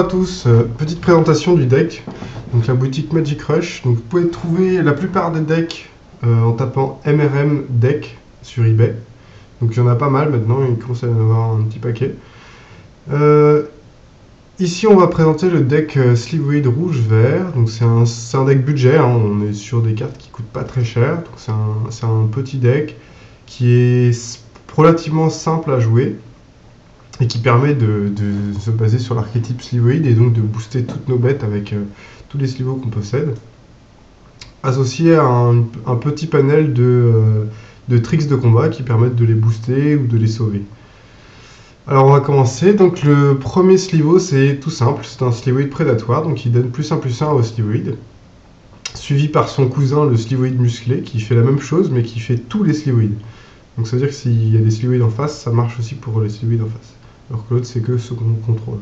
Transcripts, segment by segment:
à tous, petite présentation du deck, donc la boutique Magic Rush. Donc vous pouvez trouver la plupart des decks en tapant MRM Deck sur eBay. Donc il y en a pas mal maintenant, il commence à y en avoir un petit paquet. Ici on va présenter le deck Slivoid rouge-vert. Donc c'est un deck budget, hein. On est sur des cartes qui coûtent pas très cher. Donc c'est un petit deck qui est relativement simple à jouer et qui permet de se baser sur l'archétype Slivoid et donc de booster toutes nos bêtes avec tous les Slivos qu'on possède, associé à un petit panel de tricks de combat qui permettent de les booster ou de les sauver. Alors on va commencer. Donc le premier Slivo, c'est tout simple, c'est un Slivoid prédatoire, donc il donne +1/+1 au Slivoid, suivi par son cousin le Slivoid musclé qui fait la même chose mais qui fait tous les Slivoids. Donc ça veut dire que s'il y a des Slivoids en face, ça marche aussi pour les Slivoids en face, alors que l'autre c'est que ceux qu'on contrôle.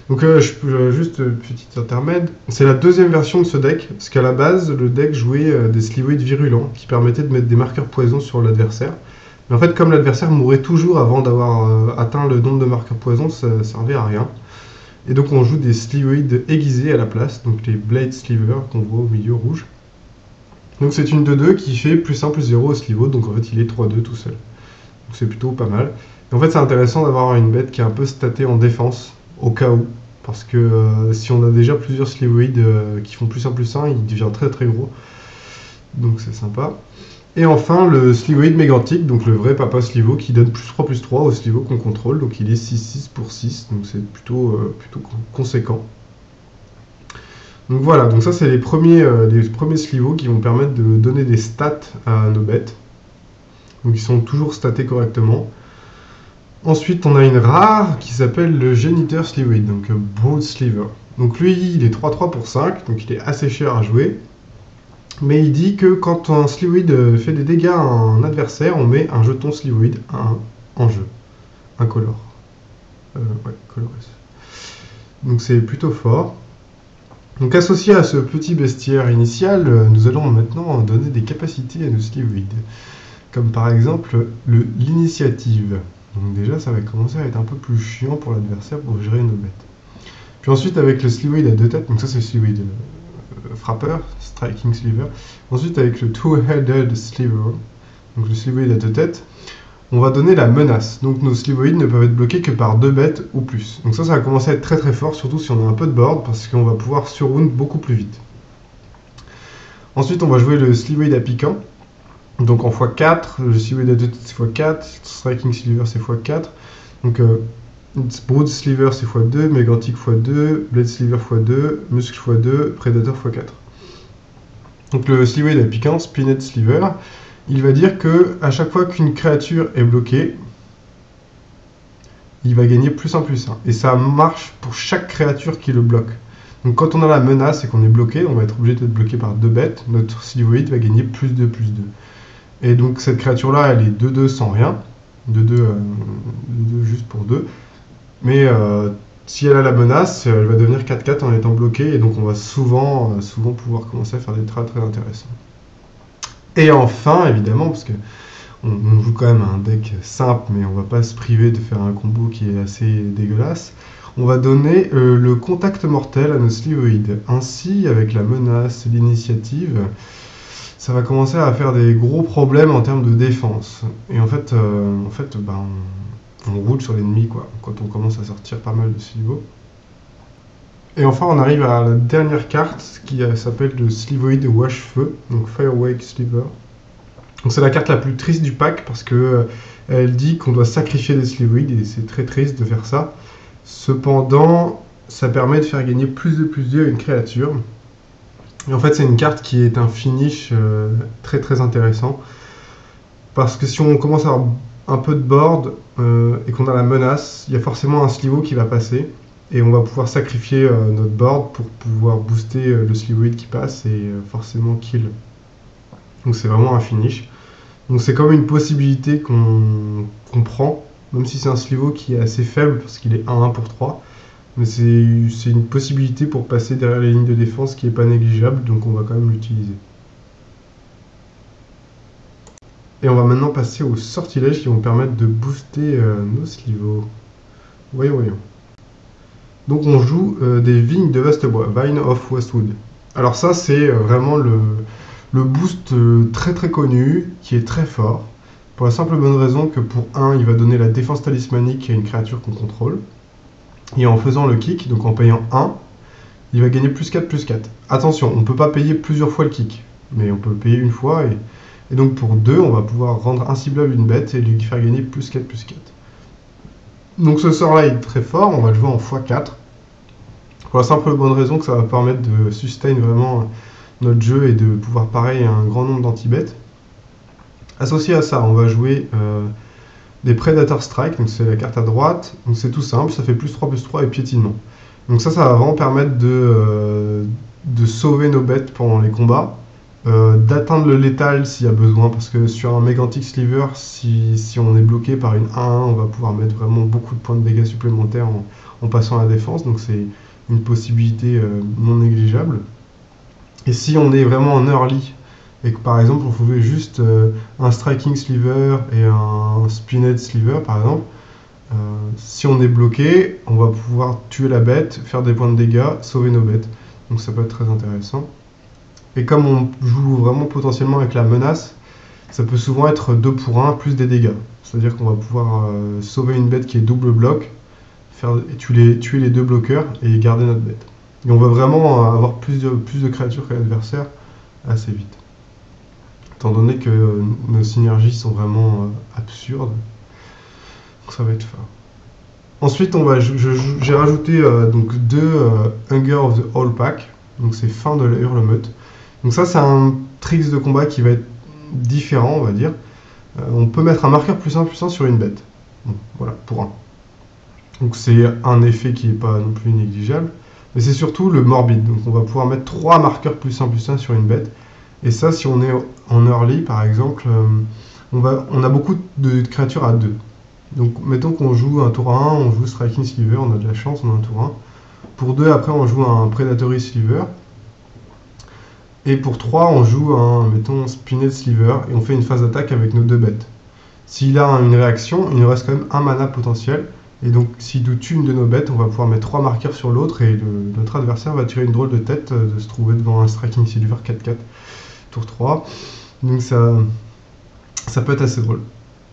Donc juste petit intermède, c'est la deuxième version de ce deck, parce qu'à la base le deck jouait des Slivoids virulents qui permettaient de mettre des marqueurs poison sur l'adversaire. Mais en fait comme l'adversaire mourait toujours avant d'avoir atteint le nombre de marqueurs poison, ça ne servait à rien. Et donc on joue des Slivoids aiguisés à la place, donc les Blade Sliver qu'on voit au milieu rouge. Donc c'est une 2-2 qui fait +1/+0 au Slivo, donc en fait il est 3-2 tout seul. Donc c'est plutôt pas mal. Et en fait c'est intéressant d'avoir une bête qui est un peu statée en défense, au cas où. Parce que si on a déjà plusieurs Slivoids qui font +1/+1, il devient très très gros. Donc c'est sympa. Et enfin le Slivoid mégantique, donc le vrai papa Slivo qui donne +3/+3 au Slivo qu'on contrôle. Donc il est 6/6 pour 6, donc c'est plutôt conséquent. Donc voilà, donc ça c'est les premiers Slivos qui vont permettre de donner des stats à nos bêtes. Donc ils sont toujours statés correctement. Ensuite on a une rare qui s'appelle le Géniteur Slivoid, donc Brood Sliver. Donc lui il est 3/3 pour 5, donc il est assez cher à jouer. Mais il dit que quand un Slivoid fait des dégâts à un adversaire, on met un jeton Slivoid 1 en jeu. Incolore. Ouais, colorless. Donc c'est plutôt fort. Donc associé à ce petit bestiaire initial, nous allons maintenant donner des capacités à nos Slivoids. Comme par exemple l'initiative. Donc déjà ça va commencer à être un peu plus chiant pour l'adversaire pour gérer nos bêtes. Puis ensuite avec le Slivoid à deux têtes, donc ça c'est le Slivoid frappeur, Striking Sliver. Ensuite avec le Two-Headed Sliver, donc le Slivoid à deux têtes, on va donner la menace. Donc nos Slivoids ne peuvent être bloqués que par 2 bêtes ou plus. Donc ça va commencer à être très très fort, surtout si on a un peu de board, parce qu'on va pouvoir surround beaucoup plus vite. Ensuite on va jouer le Slivoid à piquant, donc en x4, le Slivoid à deux têtes c'est x4, Striking Sliver c'est x4, donc Brood Sliver c'est x2, Mégantic x2, Blade Sliver x2, Muscle x2, Predator x4. Donc le Slivoid à piquant, Spined Sliver, il va dire que à chaque fois qu'une créature est bloquée, il va gagner +1/+1. Et ça marche pour chaque créature qui le bloque. Donc quand on a la menace et qu'on est bloqué, on va être obligé d'être bloqué par 2 bêtes, notre Slivoid va gagner +2/+2. Et donc cette créature-là, elle est 2-2 sans rien, 2-2 juste pour 2. Mais si elle a la menace, elle va devenir 4-4 en étant bloquée, et donc on va souvent pouvoir commencer à faire des trades très intéressants. Et enfin, évidemment, parce que on joue quand même un deck simple, mais on va pas se priver de faire un combo qui est assez dégueulasse, on va donner le contact mortel à nos Slivoids. Ainsi, avec la menace et l'initiative, ça va commencer à faire des gros problèmes en termes de défense. Et en fait on roule sur l'ennemi quoi, quand on commence à sortir pas mal de Slivos. Et enfin on arrive à la dernière carte qui s'appelle le Slivoid Wash-Feu, donc Firewake Sliver. Donc c'est la carte la plus triste du pack parce que elle dit qu'on doit sacrifier des Slivoids et c'est très triste de faire ça. Cependant, ça permet de faire gagner +2/+2 à une créature. Et en fait c'est une carte qui est un finish très très intéressant. Parce que si on commence à avoir un peu de board et qu'on a la menace, il y a forcément un Slivo qui va passer. Et on va pouvoir sacrifier notre board pour pouvoir booster le Slivoid qui passe et forcément kill. Donc c'est vraiment un finish. Donc c'est comme une possibilité qu'on prend, même si c'est un Slivo qui est assez faible parce qu'il est 1-1 pour 3. Mais c'est une possibilité pour passer derrière les lignes de défense qui n'est pas négligeable, donc on va quand même l'utiliser. Et on va maintenant passer aux sortilèges qui vont permettre de booster nos Slivos. Voyons. Donc on joue des vignes de Vastebois, Vine of Westwood. Alors ça c'est vraiment le boost très très connu, qui est très fort, pour la simple bonne raison que pour 1, il va donner la défense talismanique à une créature qu'on contrôle, et en faisant le kick, donc en payant 1, il va gagner +4/+4. Attention, on ne peut pas payer plusieurs fois le kick, mais on peut payer une fois, et donc pour 2, on va pouvoir rendre inciblable une bête et lui faire gagner +4/+4. Donc ce sort là est très fort, on va le jouer en x4, pour la simple bonne raison que ça va permettre de sustain vraiment notre jeu et de pouvoir parer un grand nombre d'anti-bêtes. Associé à ça, on va jouer des Predator Strike, donc c'est la carte à droite, donc c'est tout simple, ça fait +3/+3 et piétinement. Donc ça va vraiment permettre de sauver nos bêtes pendant les combats, d'atteindre le létal s'il y a besoin, parce que sur un Megantic Sliver, si on est bloqué par une 1-1, on va pouvoir mettre vraiment beaucoup de points de dégâts supplémentaires en passant à la défense, donc c'est une possibilité non négligeable. Et si on est vraiment en early, et que par exemple on faisait juste un Striking Sliver et un Spined Sliver par exemple, si on est bloqué, on va pouvoir tuer la bête, faire des points de dégâts, sauver nos bêtes. Donc ça peut être très intéressant. Et comme on joue vraiment potentiellement avec la menace, ça peut souvent être 2 pour 1 plus des dégâts. C'est-à-dire qu'on va pouvoir sauver une bête qui est double bloc, tuer les 2 bloqueurs et garder notre bête. Et on va vraiment avoir plus de créatures que l'adversaire assez vite. Étant donné que nos synergies sont vraiment absurdes. Donc ça va être fort. Ensuite, j'ai rajouté donc 2 Hunger of the All Pack. Donc c'est fin de la Hurlemeute. Donc ça c'est un tricks de combat qui va être différent, on va dire. On peut mettre un marqueur +1/+1 sur une bête. Bon, voilà, pour 1. Donc c'est un effet qui n'est pas non plus négligeable. Mais c'est surtout le morbide. Donc on va pouvoir mettre 3 marqueurs +1/+1 sur une bête. Et ça, si on est en early, par exemple, on a beaucoup de créatures à 2. Donc mettons qu'on joue un tour 1, on joue Striking Sliver, on a de la chance, on a un tour 1. Pour 2, après, on joue un Predatory Sliver. Et pour 3, on joue un, mettons, Spined Sliver, et on fait une phase d'attaque avec nos 2 bêtes. S'il a une réaction, il nous reste quand même un mana potentiel. Et donc, s'il nous tue une de nos bêtes, on va pouvoir mettre 3 marqueurs sur l'autre, et notre adversaire va tirer une drôle de tête de se trouver devant un Striking Sliver 4/4, tour 3. Donc ça peut être assez drôle.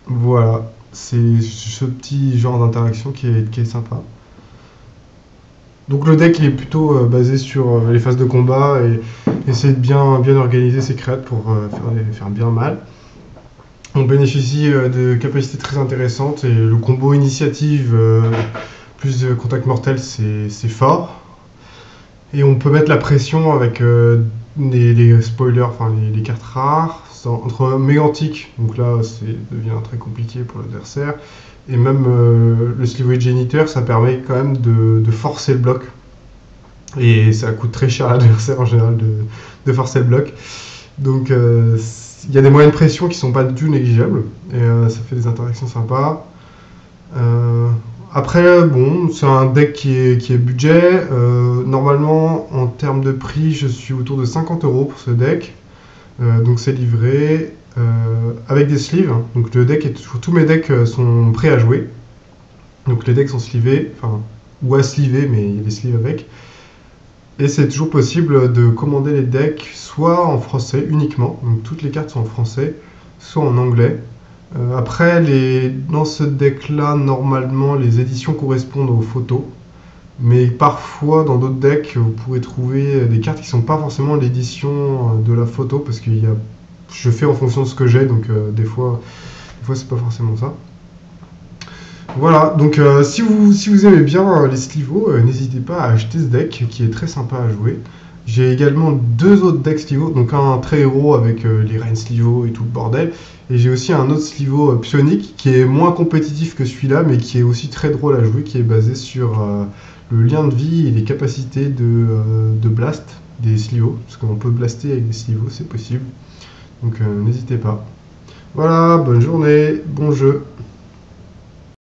Voilà, c'est ce petit genre d'interaction qui est sympa. Donc le deck il est plutôt basé sur les phases de combat et essayer de bien organiser ses créates pour faire bien mal. On bénéficie de capacités très intéressantes et le combo initiative plus de contact mortel c'est fort. Et on peut mettre la pression avec les spoilers, enfin les cartes rares, entre Mégantic, donc là ça devient très compliqué pour l'adversaire, et même le Slivoid Geniteur, ça permet quand même de forcer le bloc. Et ça coûte très cher à l'adversaire en général de forcer le bloc. Donc il y a des moyens de pression qui sont pas du tout négligeables, et ça fait des interactions sympas. Après, bon, c'est un deck qui est budget. Normalement, en termes de prix, je suis autour de 50 € pour ce deck. Donc c'est livré avec des sleeves. Donc le deck tous mes decks sont prêts à jouer. Donc les decks sont slivés, enfin, ou à sliver, mais il y a des sleeves avec. Et c'est toujours possible de commander les decks soit en français uniquement, donc toutes les cartes sont en français, soit en anglais. Après, dans ce deck-là, normalement, les éditions correspondent aux photos. Mais parfois, dans d'autres decks, vous pourrez trouver des cartes qui ne sont pas forcément l'édition de la photo, parce que je fais en fonction de ce que j'ai, donc des fois c'est pas forcément ça. Voilà, donc si vous aimez bien les Slivo, n'hésitez pas à acheter ce deck qui est très sympa à jouer. J'ai également 2 autres decks Slivo, donc un très héros avec les reines Slivo et tout le bordel. Et j'ai aussi un autre Slivo psionique qui est moins compétitif que celui-là, mais qui est aussi très drôle à jouer, qui est basé sur le lien de vie et les capacités de blast des Slivo. Parce qu'on peut blaster avec des Slivo, c'est possible. Donc n'hésitez pas. Voilà, bonne journée, bon jeu.